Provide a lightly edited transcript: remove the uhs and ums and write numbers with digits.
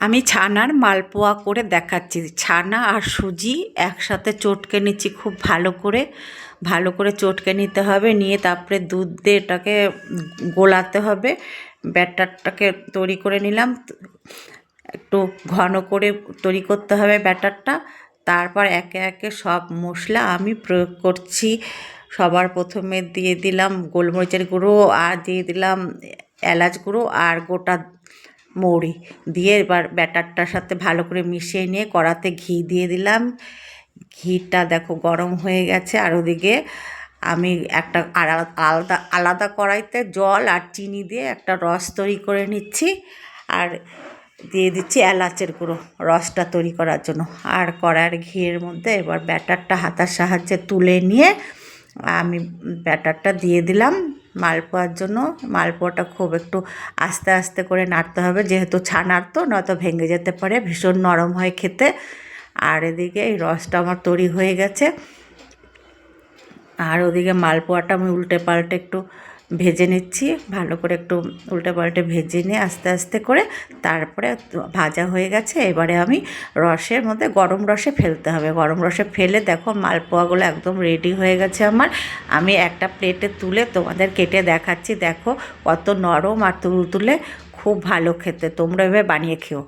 আমি ছানার মালপোয়া করে দেখাচ্ছি। ছানা আর সুজি একসাথে চটকে নিচ্ছি খুব ভালো করে চটকে নিতে হবে। নিয়ে তারপরে দুধ দিয়ে এটাকে গোলাতে হবে। ব্যাটারটাকে তৈরি করে নিলাম, একটু ঘন করে তৈরি করতে হবে ব্যাটারটা। তারপর একে একে সব মশলা আমি প্রয়োগ করছি। সবার প্রথমে দিয়ে দিলাম গোলমরিচের গুঁড়ো, আর দিয়ে দিলাম এলাচ গুঁড়ো আর গোটা মৌরি দিয়ে এবার ব্যাটারটার সাথে ভালো করে মিশিয়ে নিয়ে কড়াতে ঘি দিয়ে দিলাম। ঘিটা দেখো গরম হয়ে গেছে। আর ওদিকে আমি একটা আলাদা আলাদা কড়াইতে জল আর চিনি দিয়ে একটা রস তৈরি করে নিচ্ছি। আর দিয়ে দিচ্ছি এলাচের গুঁড়ো রসটা তৈরি করার জন্য। আর কড়াইয়ের ঘিয়ের মধ্যে এবার ব্যাটারটা হাতার সাহায্যে তুলে নিয়ে আমি ব্যাটারটা দিয়ে দিলাম মালপোয়ার জন্য। মালপোয়াটা খুব একটু আস্তে আস্তে করে নাড়তে হবে, যেহেতু ছানার তো, নয়তো ভেঙে যেতে পারে, ভীষণ নরম হয় খেতে। আর এদিকে এই রসটা আমার তৈরি হয়ে গেছে। আর ওদিকে মালপোয়াটা আমি উল্টে পাল্টে একটু ভেজে নিচ্ছি, ভালো করে একটু উল্টে পাল্টে ভেজে নিয়ে আস্তে আস্তে করে তারপরে ভাজা হয়ে গেছে। এবারে আমি রসের মধ্যে গরম রসে ফেলতে হবে। গরম রসে ফেলে দেখো মালপোয়াগুলো একদম রেডি হয়ে গেছে আমার। আমি একটা প্লেটে তুলে তোমাদের কেটে দেখাচ্ছি। দেখো কত নরম আর তুলতুলে, খুব ভালো খেতে। তোমরা এভাবে বানিয়ে খেও।